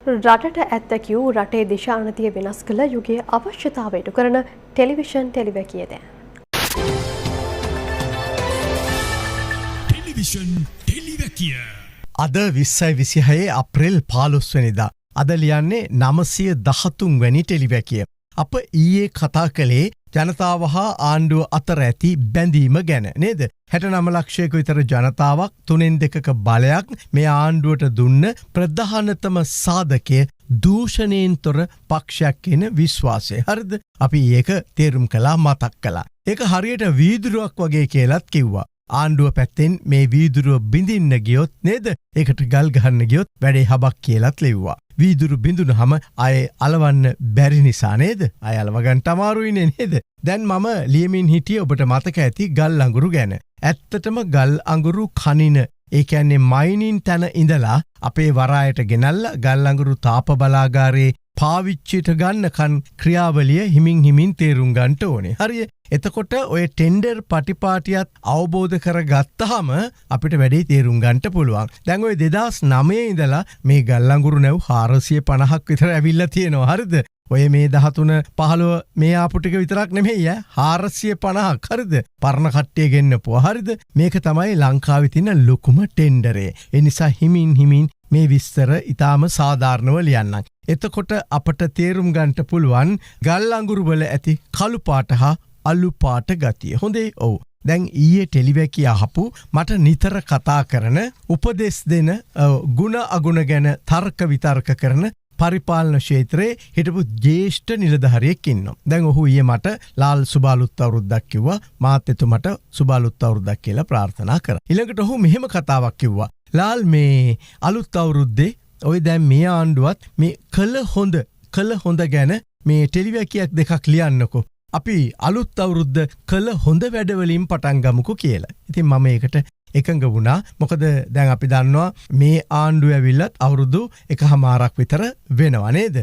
රටට ඇත්තකියූ රටේ දිශානතිය වෙනස් කළ යුගයේ අවශ්‍යතාව ඉටු කරන ටෙලිවිෂන් ටෙලිවැකියද. ටෙලිවිෂන් ටෙලිවැකිය අද 2026 අප්‍රේල් 15 වෙනිදා. අද ලියන්නේ 913 වැනි ටෙලිවැකිය. අප ඊයේ කතා කළේ ජනතාව හා ආණ්ඩුව අතර ඇති බැඳීම ගැන නේද? 69 ලක්ෂයක විතර ජනතාවක් 3/2ක බලයක් මේ ආණ්ඩුවට දුන්න ප්‍රධානතම සාධකය දූෂණයෙන් තොර පක්ෂයක් කියන විශ්වාසය. හරිද? අපි ඒක තේරුම් කළා, මතක් කළා. ඒක හරියට වීදුරුවක් වගේ කියලාත් කිව්වා. ආණ්ඩුව පැත්තෙන් මේ වීදුරුව බිඳින්න ගියොත් නේද? ඒකට ගල් ගහන්න ගියොත් වැඩේ හබක් කියලාත් ලිව්වා. වීදුරු බිඳුනහම අය අලවන්න බැරි නිසා නේද? අය අලව ගන්න අමාරුයිනේ නේද? දැන් මම ලියමින් හිටියේ ඔබට මතක ඇති ගල් අඟුරු ගැන. ඇත්තටම ගල් අඟුරු කනින, ඒ කියන්නේ මයිනින් තැන ඉඳලා අපේ වරායට ගෙනල්ලා ගල් අඟුරු තාප බලාගාරයේ පාවිච්චිට ගන්නකන් ක්‍රියාවලිය හිමින් හිමින් තේරුම් ගන්නට ඕනේ. හරිය? එතකොට ඔය ටෙන්ඩර් පටිපාටියත් අවබෝධ කරගත්තාම අපිට වැඩේ තේරුම් ගන්නට පුළුවන්. දැන් ඔය 2009 ඉඳලා මේ ගල් අඟුරු නැව් 450ක් විතර ඇවිල්ලා තියෙනවා. හරිද? ඔය මේ 13 15 මේ ආපු ටික විතරක් නෙමෙයි 450ක්. හරිද? පරණ කට්ටිය ගෙන්නපුවා. හරිද? මේක තමයි ලංකාවේ තියෙන ලොකුම ටෙන්ඩරේ. ඒ නිසා හිමින් මේ විස්තර ඊටාම සාධාරණව ලියන්නම්. එතකොට අපට තේරුම් ගන්නට පුළුවන් ගල් අඟුරු වල ඇති කළු පාට හා අලු පාට ගතිය. හොඳේ. ඔව්. දැන් ඊයේ ටෙලිවැකිය අහපු මට නිතර කතා කරන උපදෙස් දෙන ಗುಣ අගුණ ගැන තර්ක විතර්ක කරන පරිපාලන ක්ෂේත්‍රයේ හිටපු ජ්‍යෙෂ්ඨ නිලධාරියෙක් ඉන්නවා. දැන් ඔහු ඊයේ මට ලාල් සුබාලුත් අවුරුද්දක් කිව්වා. මාත් එතුමට සුබාලුත් අවුරුද්දක් කියලා ප්‍රාර්ථනා කරා. ඊළඟට ඔහු මෙහෙම කතාවක් කිව්වා. ලාල් මේ අලුත් අවුරුද්දේ ඔය දැන් මේ ආණ්ඩුවත් මේ කළ හොඳ ගැන මේ ටෙලිවැකියක් දෙකක් ලියන්නකෝ. අපි අලුත් අවුරුද්ද කළ හොඳ වැඩවලින් පටන් ගමුකෝ කියලා. ඉතින් මම ඒකට එකඟ වුණා. මොකද දැන් අපි දන්නවා මේ ආණ්ඩුව ඇවිල්ලත් අවුරුදු 1මාරක් විතර වෙනවා නේද?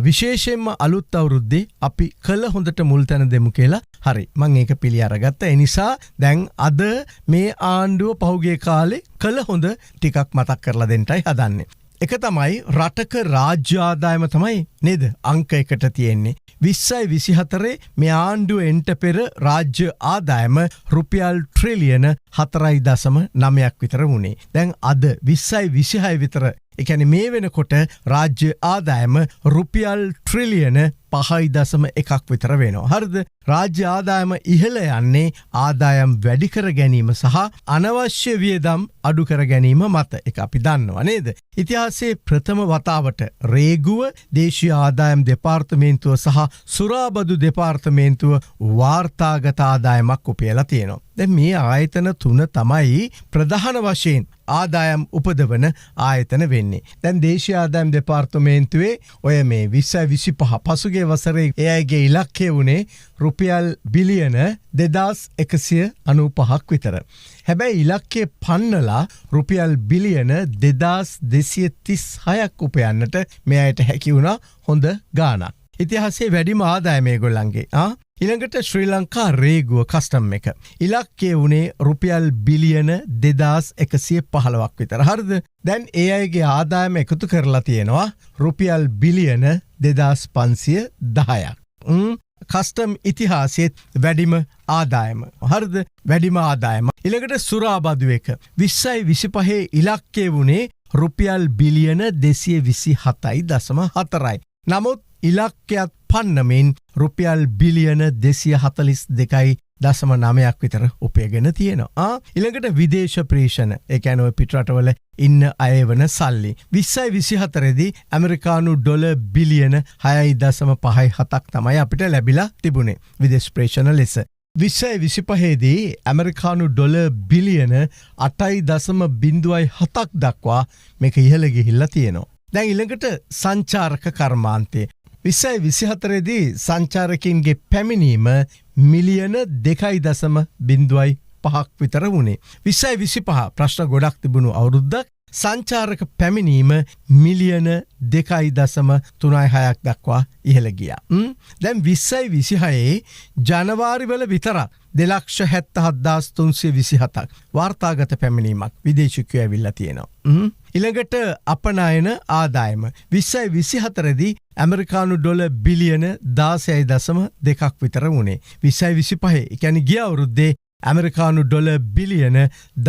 විශේෂයෙන්ම අලුත් අවුරුද්දේ අපි කළ හොඳට මුල් තැන දෙමු කියලා. හරි. මම ඒක පිළි අරගත්තා. ඒ නිසා දැන් අද මේ ආණ්ඩුව පහුගිය කාලේ කළ හොඳ ටිකක් මතක් කරලා දෙන්නයි හදන්නේ. එක තමයි රටක රාජ්‍ය ආදායම තමයි නේද අංක එකට තියෙන්නේ. 2024 මේ ආණ්ඩුව එන්ට පෙර රාජ්‍ය ආදායම රුපියල් ට්‍රිලියන 4.9ක් විතර වුණේ. දැන් අද 2026 විතර, ඒ කියන්නේ මේ වෙනකොට රාජ්‍ය ආදායම රුපියල් ට්‍රිලියන 5.1ක් විතර වෙනවා. හරිද? රාජ්‍ය ආදායම ඉහළ යන්නේ ආදායම් වැඩි කර ගැනීම සහ අනවශ්‍ය වියදම් අඩු කර ගැනීම මත. ඒක අපි දන්නවා නේද? ඉතිහාසයේ ප්‍රථම වතාවට රේගුව, දේශීය ආදායම් දෙපාර්තමේන්තුව සහ සුරාබදු දෙපාර්තමේන්තුව වාර්තාගත ආදායමක් උපයලා තියෙනවා. දැන් මේ ආයතන තුන තමයි ප්‍රධාන වශයෙන් ආදායම් උපදවන ආයතන වෙන්නේ. දැන් දේශීය ආදායම් දෙපාර්තමේන්තුවේ ඔය මේ 2025 පසුගිය වසරේ එයගේ ඉලක්කය වුණේ රුපියල් බිලියන 2195ක් විතර. හැබැයි ඉලක්කය පන්නලා රුපියල් බිලියන 2236ක් උපයන්නට මෙයට හැකි වුණා. හොඳ ගාණක්. ඉතිහාසයේ වැඩිම ආදායම මේගොල්ලන්ගේ. ඊළඟට ශ්‍රී ලංකා රේගුව කස්ටම් එක. ඉලක්කය වුණේ රුපියල් බිලියන 2115ක් විතර. හරිද? දැන් ඒ අයගේ ආදායම එකතු කරලා තියෙනවා රුපියල් බිලියන 2510ක්. කස්ටම් ඉතිහාසයේ වැඩිම ආදායම. හරිද? වැඩිම ආදායම. ඊළඟට සුරාබදු එක 2025 ඉලක්කය වුණේ රුපියල් බිලියන 227.4යි. නමුත් ඉලක්කයක් පන්නමින් රුපියල් බිලියන 242.9ක් විතර උපයගෙන තියෙනවා. ඊළඟට විදේශ ප්‍රේෂණ, ඒ කියන්නේ ඔය පිටරටවල ඉන්න අය වන සල්ලි 2024 දී ඇමරිකානු ඩොලර් බිලියන 6.57ක් තමයි අපිට ලැබිලා තිබුණේ විදේශ ප්‍රේෂණ ලෙස. 2025 දී ඇමරිකානු ඩොලර් බිලියන 8.07ක් දක්වා මේක ඉහළ ගිහිල්ලා තියෙනවා. දැන් ඊළඟට සංචාරක කර්මාන්තය 2024 දී සංචාරකයින්ගේ පැමිණීම මිලියන 2.05ක් විතර වුණේ. 2025 ප්‍රශ්න ගොඩක් තිබුණු අවුරුද්දක්. සංචාරක පැමිණීම මිලියන 2.3 දක්වා ඉහළ ගියා. දැන් 2026 ජනවාරිවල විතරක් 2,77,327ක් වාර්තාගත පැමිණීමක් විදේශිකයෝ ඇවිල්ලා තියෙනවා. ඊළඟට අපනයන ආදායම 2024දී ඇමරිකානු ඩොලර් බිලියන 16.2ක් විතර වුණේ. 2025 ඒ කියන්නේ ගිය අවුරුද්දේ ඇමරිකානු ඩොලර් බිලියන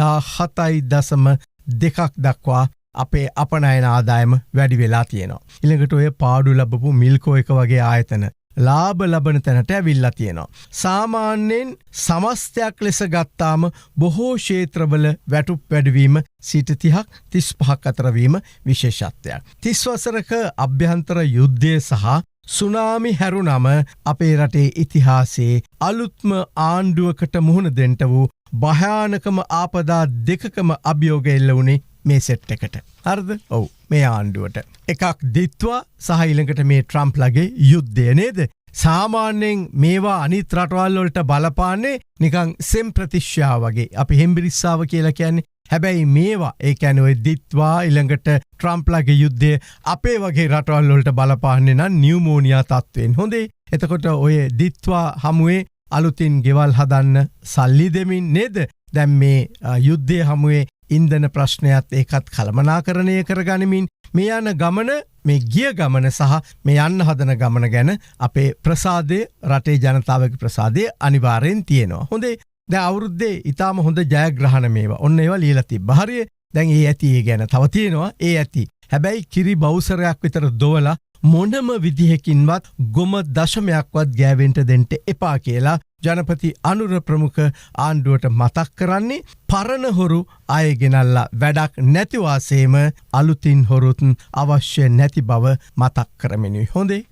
17.2ක් දක්වා අපේ අපනයන ආදායම වැඩි වෙලා තියෙනවා. ඊළඟට ඔය පාඩු ලැබපු මිල්කෝ එක වගේ ආයතන ලාභ ලබන තැනට ඇවිල්ලා තියෙනවා. සාමාන්‍යයෙන් සමස්තයක් ලෙස ගත්තාම බොහෝ ක්ෂේත්‍රවල වැටුප් වැඩිවීම 30%ක් 35ක් අතර වීම විශේෂත්වයක්. 30 වසරක අභ්‍යන්තර යුද්ධය සහ සුනාමි හැරුණම අපේ රටේ ඉතිහාසයේ අලුත්ම ආණ්ඩුවකට මුහුණ දෙන්න වූ භයානකම ආපදා දෙකකම අභියෝග එල්ල වුණේ මේ සෙට් එකට. හරිද? ඔව්. මේ ආණ්ඩුවට. එකක් දිත්වා සහ ඊළඟට මේ ට්‍රම්ප්ලගේ යුද්ධය නේද? සාමාන්‍යයෙන් මේවා අනිත් රටවල් වලට බලපාන්නේ නිකන් සෙම් ප්‍රතිශ්‍යාව වගේ. අපි හෙම්බිරිස්සාව කියලා කියන්නේ. හැබැයි මේවා ඒ කියන්නේ ඔය දිත්වා ඊළඟට ට්‍රම්ප්ලගේ යුද්ධය අපේ වගේ රටවල් වලට බලපාන්නේ නම් නියුමෝනියා තත්ත්වෙන්. හොඳේ. එතකොට ඔය දිත්වා හමුවේ අලුතින් ගෙවල් හදන්න සල්ලි දෙමින් නේද? දැන් මේ යුද්ධය හමුවේ ඉන්ධන ප්‍රශ්නයත් ඒකත් කළමනාකරණය කරගනිමින් මේ යන ගමන මේ ගිය ගමන සහ මේ යන්න හදන ගමන ගැන අපේ ප්‍රසාදය රටේ ජනතාවගේ ප්‍රසාදය අනිවාර්යෙන් තියෙනවා. හොඳේ. දැන් අවුරුද්දේ ඊටාම හොඳ ජයග්‍රහණ මේවා. ඔන්න ඒවා ලියලා තිබ්බා. හරිය. දැන් ඒ ඇති ඒ ගැන තව තියෙනවා. ඒ ඇති. හැබැයි කිරි බවුසරයක් විතර දොවලා මොනම විදිහකින්වත් ගොම දශමයක්වත් ගෑවෙන්න දෙන්න එපා කියලා ජනපති අනුර ප්‍රමුඛ ආණ්ඩුවට මතක් කරන්නේ පරණ හොරු අය ගෙනල්ලා වැඩක් නැති වාසේම අලුතින් හොරුත් අවශ්‍ය නැති බව මතක් කරමිනුයි. හොඳේ.